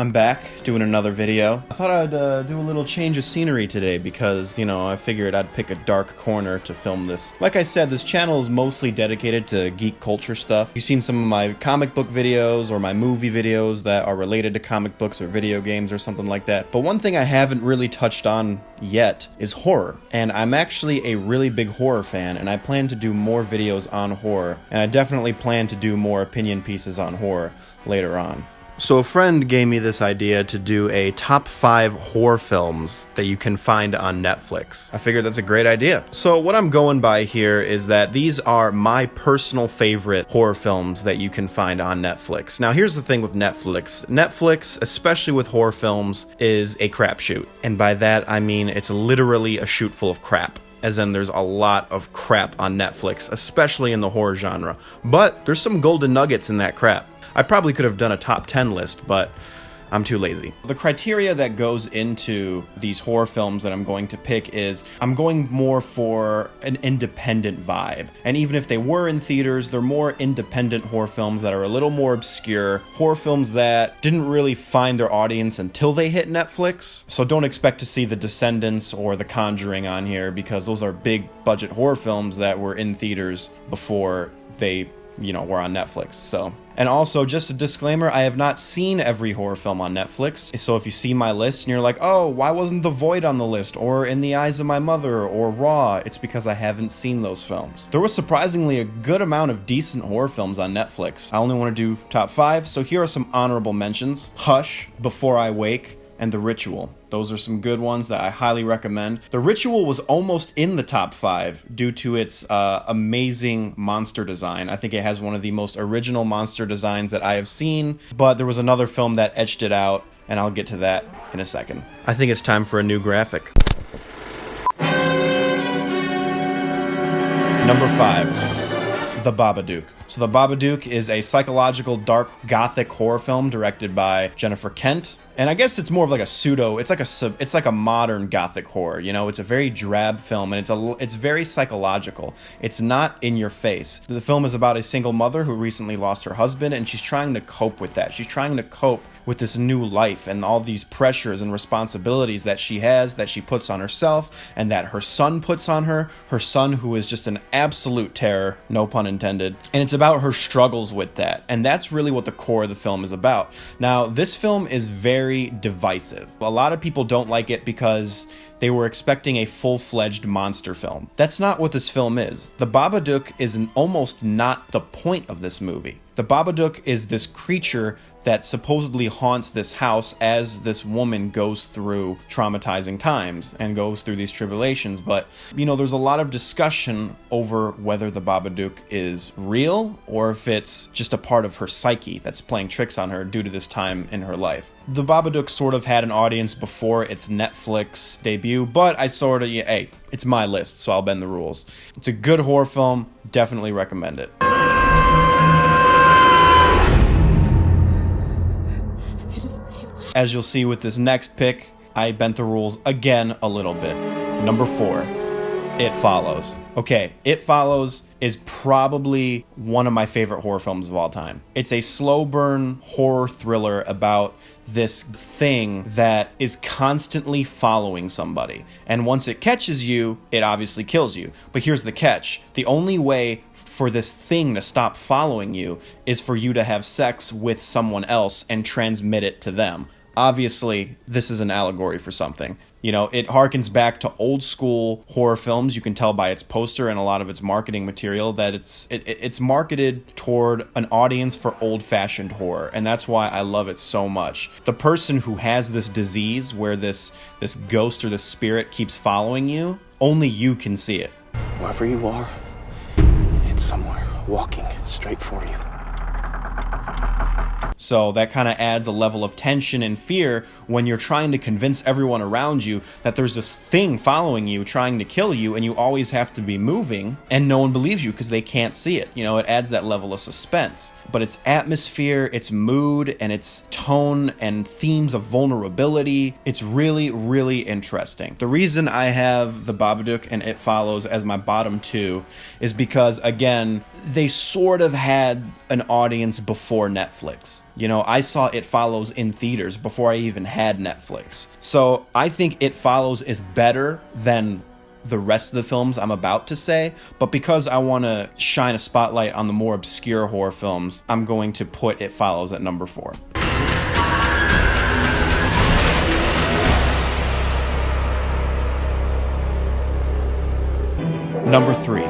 I'm back doing another video. I thought I'd do a little change of scenery today because, you know, I figured I'd pick a dark corner to film this. Like I said, this channel is mostly dedicated to geek culture stuff. You've seen some of my comic book videos or my movie videos that are related to comic books or video games or something like that. But one thing I haven't really touched on yet is horror. And I'm actually a really big horror fan, and I plan to do more videos on horror. And I definitely plan to do more opinion pieces on horror later on. So a friend gave me this idea to do a top 5 horror films that you can find on Netflix. I figured that's a great idea. So what I'm going by here is that these are my personal favorite horror films that you can find on Netflix. Now here's the thing with Netflix. Netflix, especially with horror films, is a crapshoot. And by that I mean it's literally a chute full of crap. As in, there's a lot of crap on Netflix, especially in the horror genre. But there's some golden nuggets in that crap. I probably could have done a top 10 list, but I'm too lazy. The criteria that goes into these horror films that I'm going to pick is I'm going more for an independent vibe. And even if they were in theaters, they're more independent horror films that are a little more obscure, horror films that didn't really find their audience until they hit Netflix. So don't expect to see The Descendants or The Conjuring on here because those are big budget horror films that were in theaters before they, you know, were on Netflix. So, and also just a disclaimer, I have not seen every horror film on Netflix. So if you see my list and you're like, oh, why wasn't The Void on the list, or In the Eyes of My Mother, or Raw, it's because I haven't seen those films. There was surprisingly a good amount of decent horror films on Netflix. I only want to do top 5, so here are some honorable mentions. Hush, Before I Wake, and The Ritual. Those are some good ones that I highly recommend. The Ritual was almost in the top 5 due to its amazing monster design. I think it has one of the most original monster designs that I have seen, but there was another film that etched it out, and I'll get to that in a second. I think it's time for a new graphic. Number 5. The Babadook. So The Babadook is a psychological dark gothic horror film directed by Jennifer Kent. And I guess it's more of like a pseudo, it's like a modern gothic horror, you know? It's a very drab film, and it's very psychological. It's not in your face. The film is about a single mother who recently lost her husband, and she's trying to cope with that. She's trying to cope with this new life and all these pressures and responsibilities that she has, that she puts on herself, and that her son puts on her. Her son, who is just an absolute terror, no pun intended. And it's about her struggles with that. And that's really what the core of the film is about. Now, this film is very divisive. A lot of people don't like it because they were expecting a full-fledged monster film. That's not what this film is. The Babadook is almost not the point of this movie. The Babadook is this creature that supposedly haunts this house as this woman goes through traumatizing times and goes through these tribulations. But, you know, there's a lot of discussion over whether the Babadook is real or if it's just a part of her psyche that's playing tricks on her due to this time in her life. The Babadook sort of had an audience before its Netflix debut, but I sort of, hey, it's my list, so I'll bend the rules. It's a good horror film, definitely recommend it. As you'll see with this next pick, I bent the rules again a little bit. Number 4, It Follows. Okay, It Follows is probably one of my favorite horror films of all time. It's a slow burn horror thriller about this thing that is constantly following somebody. And once it catches you, it obviously kills you. But here's the catch. The only way for this thing to stop following you is for you to have sex with someone else and transmit it to them. Obviously, this is an allegory for something. You know, it harkens back to old school horror films. You can tell by its poster and a lot of its marketing material that it's marketed toward an audience for old-fashioned horror, and that's why I love it so much. The person who has this disease where this ghost or this spirit keeps following you, only you can see it. Wherever you are, it's somewhere walking straight for you. So that kind of adds a level of tension and fear when you're trying to convince everyone around you that there's this thing following you, trying to kill you, and you always have to be moving, and no one believes you because they can't see it. You know, it adds that level of suspense. But its atmosphere, its mood, and its tone and themes of vulnerability, it's really, really interesting. The reason I have The Babadook and It Follows as my bottom 2 is because, again, they sort of had an audience before Netflix. You know, I saw It Follows in theaters before I even had Netflix. So I think It Follows is better than the rest of the films I'm about to say, but because I want to shine a spotlight on the more obscure horror films, I'm going to put It Follows at number 4. Number 3,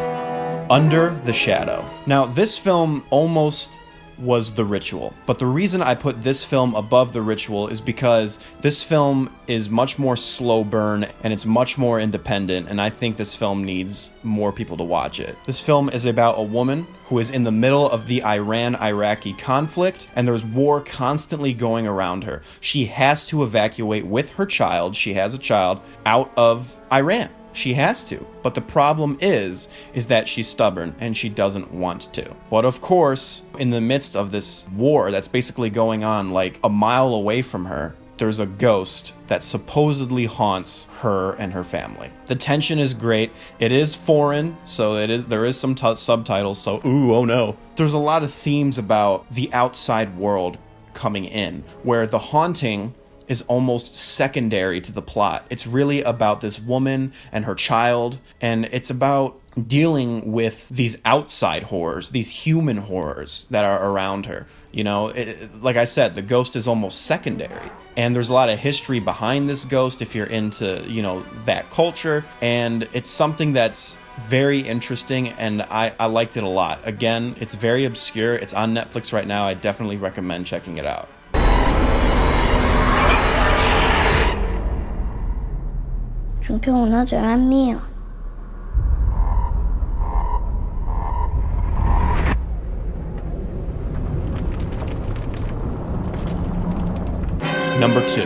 Under the Shadow. Now, this film almost was The Ritual, but the reason I put this film above The Ritual is because this film is much more slow burn and it's much more independent, and I think this film needs more people to watch it. This film is about a woman who is in the middle of the Iran-Iraqi conflict, and there's war constantly going around her. She has to evacuate with her child, she has a child, out of Iran. She has to, but the problem is that she's stubborn and she doesn't want to. But of course, in the midst of this war that's basically going on like a mile away from her, there's a ghost that supposedly haunts her and her family. The tension is great. It is foreign, so there is some subtitles, so ooh, oh no. There's a lot of themes about the outside world coming in, where the haunting is almost secondary to the plot. It's really about this woman and her child, and it's about dealing with these outside horrors, these human horrors that are around her. You know, like I said, the ghost is almost secondary, and there's a lot of history behind this ghost if you're into, you know, that culture, and it's something that's very interesting, and I liked it a lot. Again, it's very obscure. It's on Netflix right now. I definitely recommend checking it out. Number 2,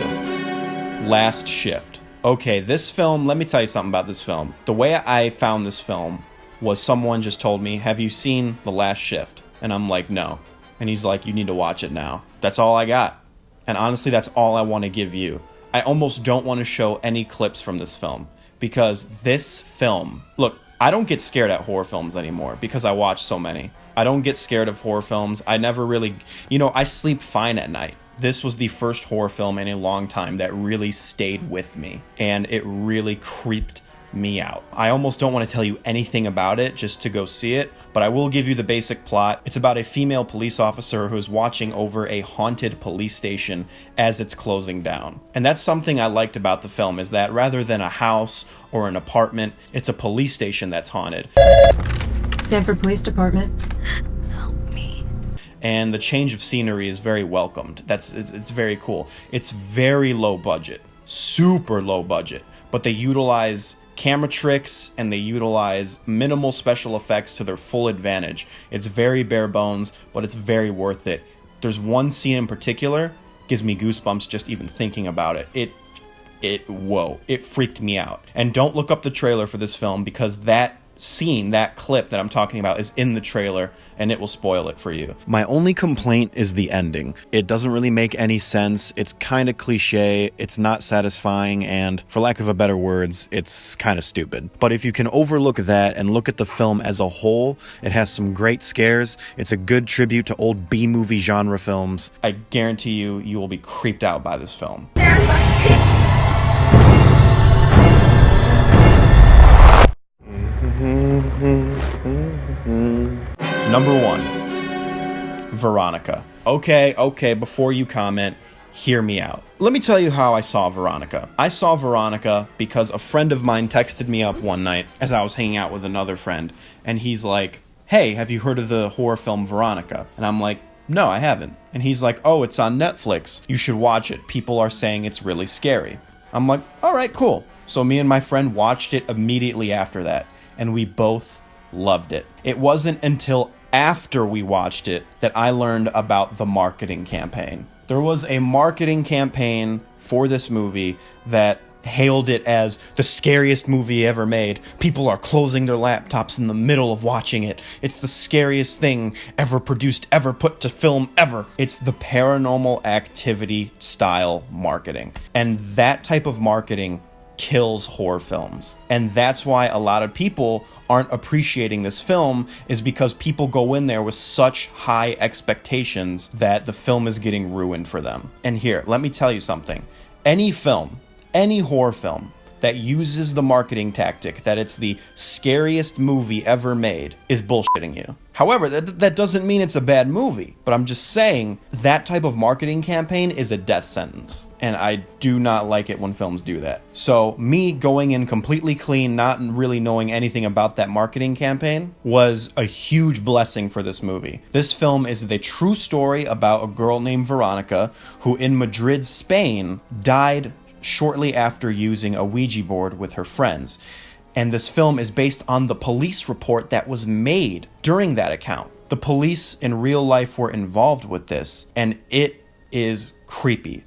Last Shift. Okay, this film, let me tell you something about this film. The way I found this film was someone just told me, have you seen The Last Shift? And I'm like, no. And he's like, you need to watch it now. That's all I got. And honestly, that's all I want to give you. I almost don't want to show any clips from this film, because this film, look, I don't get scared at horror films anymore because I watch so many. I don't get scared of horror films. I never really, you know, I sleep fine at night. This was the first horror film in a long time that really stayed with me, and it really creeped me out. I almost don't want to tell you anything about it just to go see it, but I will give you the basic plot. It's about a female police officer who is watching over a haunted police station as it's closing down. And that's something I liked about the film, is that rather than a house or an apartment, it's a police station that's haunted. Sanford Police Department. And the change of scenery is very welcomed. It's very cool. It's very low budget, super low budget, but they utilize camera tricks and they utilize minimal special effects to their full advantage. It's very bare bones, but it's very worth it. There's one scene in particular, gives me goosebumps just even thinking about it. Whoa, it freaked me out. And don't look up the trailer for this film, because that scene, that clip that I'm talking about, is in the trailer, and it will spoil it for you. My only complaint is the ending. It doesn't really make any sense. It's kind of cliche, it's not satisfying, and for lack of a better words, it's kind of stupid. But if you can overlook that and look at the film as a whole, it has some great scares. It's a good tribute to old B-movie genre films. I guarantee you will be creeped out by this film. Number 1, Veronica. Okay, before you comment, hear me out. Let me tell you how I saw Veronica. I saw Veronica because a friend of mine texted me up one night as I was hanging out with another friend, and he's like, hey, have you heard of the horror film Veronica? And I'm like, no, I haven't. And he's like, oh, it's on Netflix. You should watch it. People are saying it's really scary. I'm like, all right, cool. So me and my friend watched it immediately after that, and we both loved it. It wasn't until after we watched it that I learned about the marketing campaign. There was a marketing campaign for this movie that hailed it as the scariest movie ever made. People are closing their laptops in the middle of watching it. It's the scariest thing ever produced, ever put to film, ever. It's the Paranormal Activity style marketing. And that type of marketing kills horror films. And that's why a lot of people aren't appreciating this film, is because people go in there with such high expectations that the film is getting ruined for them. And here, let me tell you something. Any film, any horror film that uses the marketing tactic that it's the scariest movie ever made is bullshitting you. However, that doesn't mean it's a bad movie, but I'm just saying that type of marketing campaign is a death sentence. And I do not like it when films do that. So me going in completely clean, not really knowing anything about that marketing campaign, was a huge blessing for this movie. This film is the true story about a girl named Veronica who in Madrid, Spain, died shortly after using a Ouija board with her friends. And this film is based on the police report that was made during that account. The police in real life were involved with this, and it is creepy.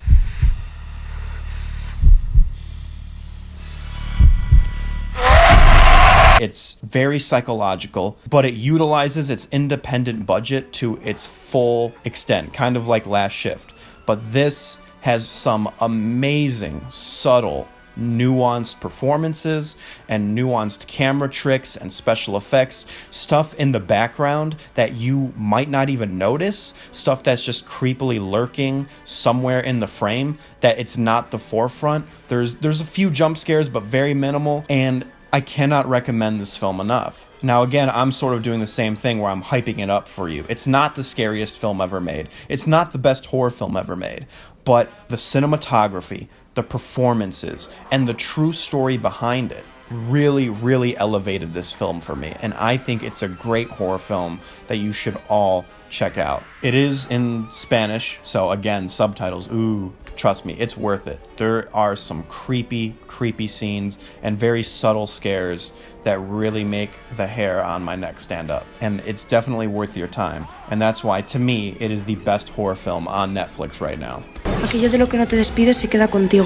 It's very psychological, but it utilizes its independent budget to its full extent, kind of like Last Shift. But this has some amazing, subtle, nuanced performances and nuanced camera tricks and special effects, stuff in the background that you might not even notice, stuff that's just creepily lurking somewhere in the frame that it's not the forefront. There's a few jump scares, but very minimal, and I cannot recommend this film enough. Now again, I'm sort of doing the same thing where I'm hyping it up for you. It's not the scariest film ever made. It's not the best horror film ever made. But the cinematography, the performances, and the true story behind it really, really elevated this film for me. And I think it's a great horror film that you should all check out. It is in Spanish, so again, subtitles, ooh, trust me, it's worth it. There are some creepy, creepy scenes and very subtle scares that really make the hair on my neck stand up. And it's definitely worth your time. And that's why, to me, it is the best horror film on Netflix right now. Aquello de lo que no te despides se queda contigo.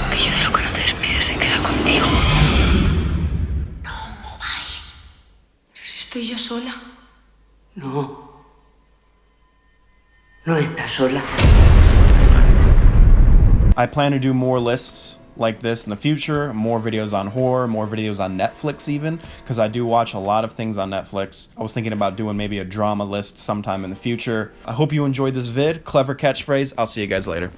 Aquello de lo que no te despides se queda contigo. No mováis. Pero si estoy yo sola. No. No estás sola. I plan to do more lists like this in the future, more videos on horror, more videos on Netflix even, because I do watch a lot of things on Netflix. I was thinking about doing maybe a drama list sometime in the future. I hope you enjoyed this vid. Clever catchphrase. I'll see you guys later.